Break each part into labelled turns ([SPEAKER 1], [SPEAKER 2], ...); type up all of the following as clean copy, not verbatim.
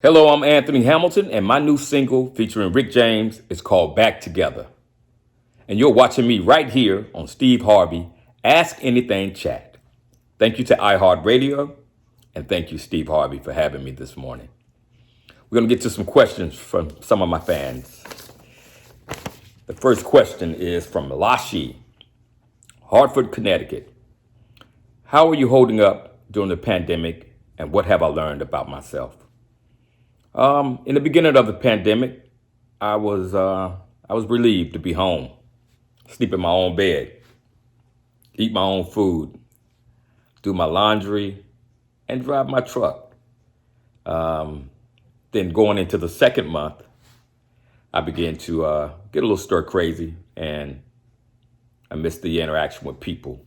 [SPEAKER 1] Hello, I'm Anthony Hamilton, and my new single featuring Rick James is called Back Together. And you're watching me right here on Steve Harvey Ask Anything Chat. Thank you to iHeart Radio, and thank you, Steve Harvey, for having me this morning. We're going to get to some questions from some of my fans. The first question is from Lashi, Hartford, Connecticut. How are you holding up during the pandemic, and what have I learned about myself? In the beginning of the pandemic, I was relieved to be home, sleep in my own bed, eat my own food, do my laundry, and drive my truck. Then going into the second month, I began to get a little stir crazy, and I missed the interaction with people,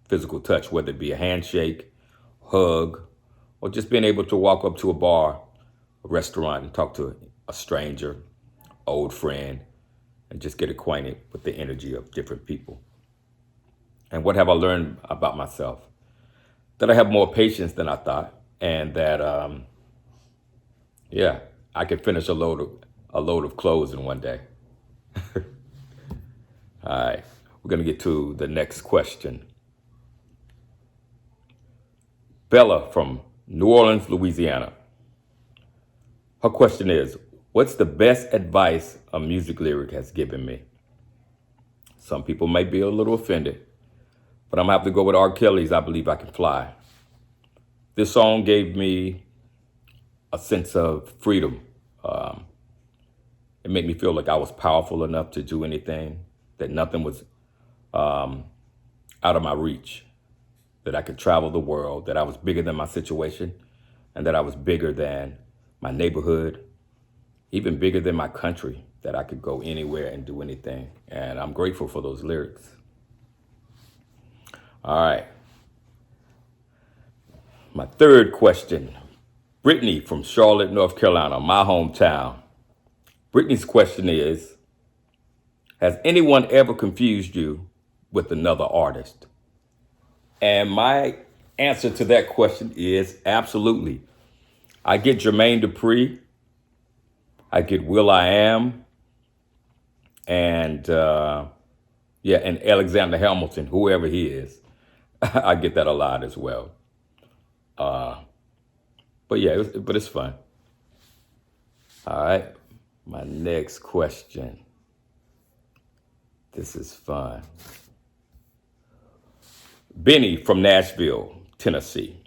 [SPEAKER 1] physical touch, whether it be a handshake, hug, or just being able to walk up to a bar, a restaurant, and talk to a stranger, old friend, and just get acquainted with the energy of different people. And what have I learned about myself? That I have more patience than I thought, and that I could finish a load of clothes in one day. All right, we're gonna get to the next question. Bella from New Orleans, Louisiana. Her question is, what's the best advice a music lyric has given me? Some people may be a little offended, but I'm gonna have to go with R. Kelly's I Believe I Can Fly. This song gave me a sense of freedom. It made me feel like I was powerful enough to do anything, that nothing was out of my reach, that I could travel the world, that I was bigger than my situation, and that I was bigger than my neighborhood, even bigger than my country, that I could go anywhere and do anything. And I'm grateful for those lyrics. All right. My third question, Brittany from Charlotte, North Carolina, my hometown. Brittany's question is, has anyone ever confused you with another artist? And my answer to that question is absolutely. I get Jermaine Dupri, I get Will I Am, and and Alexander Hamilton, whoever he is. I get that a lot as well. But yeah, it's fun. All right, my next question. This is fun. Benny from Nashville, Tennessee.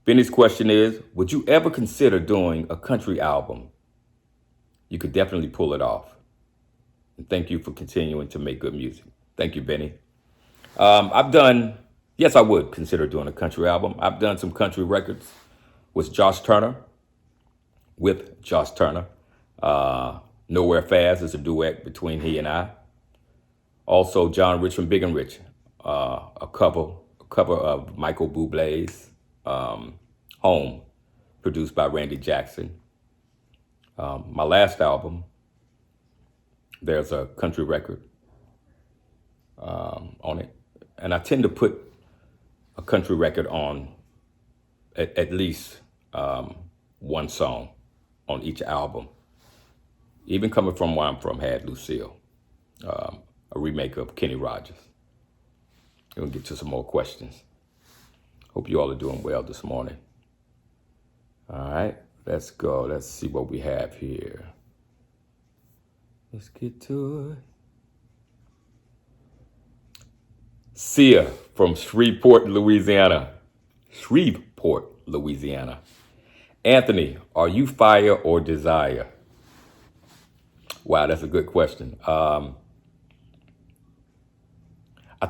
[SPEAKER 1] Benny's question is, would you ever consider doing a country album? You could definitely pull it off. And thank you for continuing to make good music. Thank you, Benny. Yes, I would consider doing a country album. I've done some country records with Josh Turner. Nowhere Fast is a duet between he and I. Also, John Rich from Big and Rich, a cover of Michael Bublé's Home, produced by Randy Jackson. My last album, there's a country record on it. And I tend to put a country record on at least one song on each album. Even coming from where I'm from, had Lucille, a remake of Kenny Rogers. We'll get to some more questions. Hope you all are doing well this morning. All right, let's go. Let's see what we have here. Let's get to it. Sia from Shreveport, Louisiana. Anthony, are you fire or desire? Wow, that's a good question. I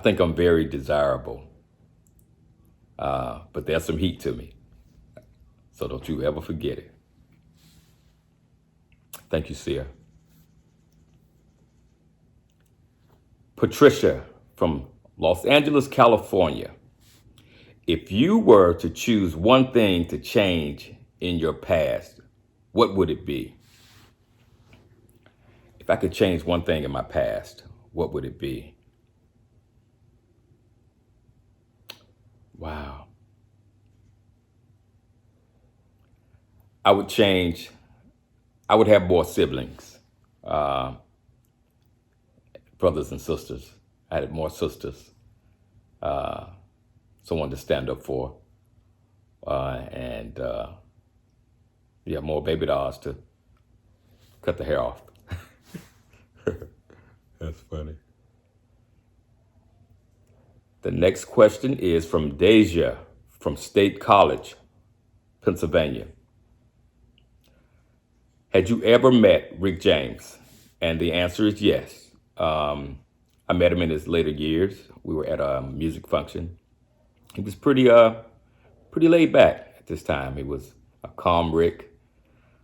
[SPEAKER 1] think I'm very desirable, but there's some heat to me. So don't you ever forget it. Thank you, Sia. Patricia from Los Angeles, California. If you were to choose one thing to change in your past, what would it be? If I could change one thing in my past, what would it be? Wow. I would change. I would have more siblings, uh, brothers and sisters. I had more sisters, someone to stand up for, and yeah, more baby dolls to cut the hair off. That's funny. The next question is from Deja from State College, Pennsylvania. Had you ever met Rick James? And the answer is yes. I met him in his later years. We were at a music function. He was pretty laid back at this time. He was a calm Rick,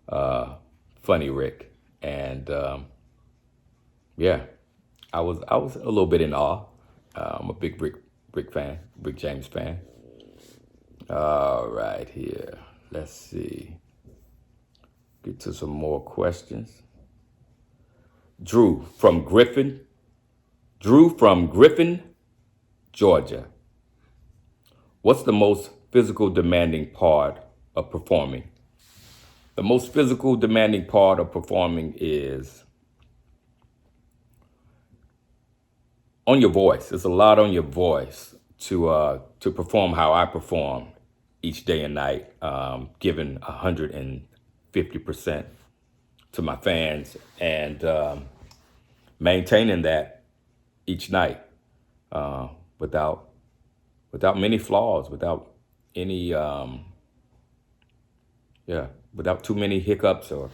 [SPEAKER 1] funny Rick, and yeah, I was a little bit in awe. I'm a big Rick fan, Rick James fan. All right, here. Let's see. Get to some more questions. Drew from Griffin, Georgia. What's the most physical demanding part of performing? The most physical demanding part of performing is on your voice. It's a lot on your voice to perform how I perform each day and night, giving 150% to my fans and maintaining that each night without many flaws, without any without too many hiccups or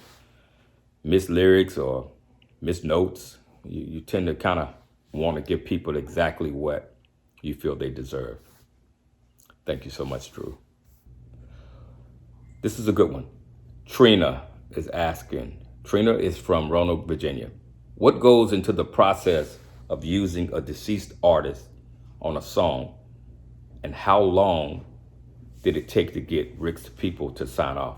[SPEAKER 1] missed lyrics or missed notes. You tend to kind of want to give people exactly what you feel they deserve. Thank you so much, Drew. This is a good one. Trina is asking. Trina is from Roanoke, Virginia. What goes into the process of using a deceased artist on a song, and how long did it take to get Rick's people to sign off?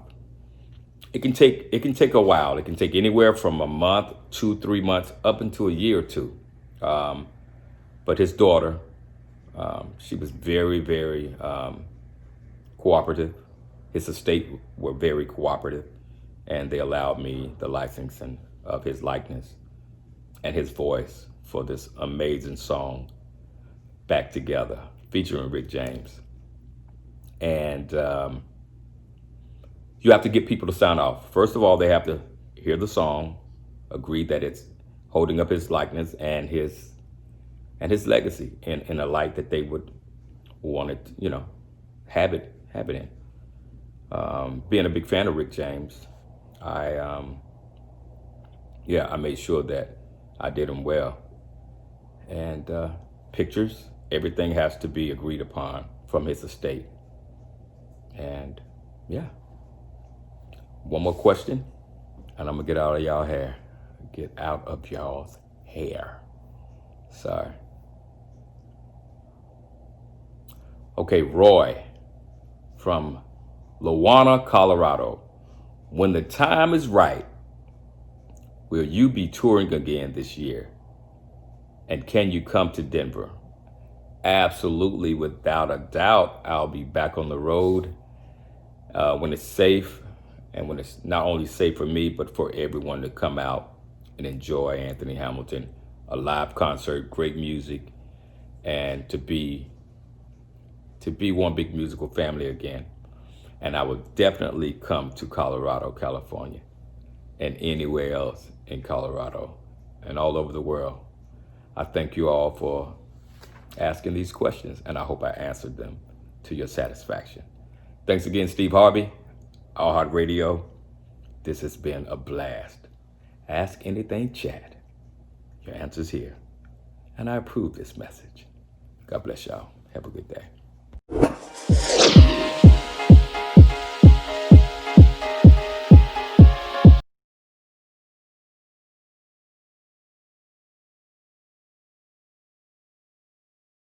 [SPEAKER 1] It can take a while. It can take anywhere from a month, 2-3 months, up into a year or two. But his daughter, she was very, very cooperative. His estate were very cooperative, and they allowed me the licensing of his likeness and his voice for this amazing song, Back Together, featuring Rick James. And you have to get people to sign off. First of all, they have to hear the song, agree that it's holding up his likeness and his legacy in a light that they would want it, have it in. Being a big fan of Rick James, I made sure that I did him well. And pictures, everything has to be agreed upon from his estate. And yeah, one more question, and I'm gonna get out of y'all hair. Get out of y'all's hair. Sorry. Okay, Roy from Lawana, Colorado. When the time is right, will you be touring again this year? And can you come to Denver? Absolutely, without a doubt, I'll be back on the road when it's safe, and when it's not only safe for me, but for everyone to come out and enjoy Anthony Hamilton, a live concert, great music, and to be one big musical family again. And I will definitely come to Colorado, California, and anywhere else in Colorado and all over the world. I thank you all for asking these questions, and I hope I answered them to your satisfaction. Thanks again, Steve Harvey, iHeart Radio. This has been a blast. Ask Anything Chat. Your answer's here, and I approve this message. God bless y'all. Have a good day.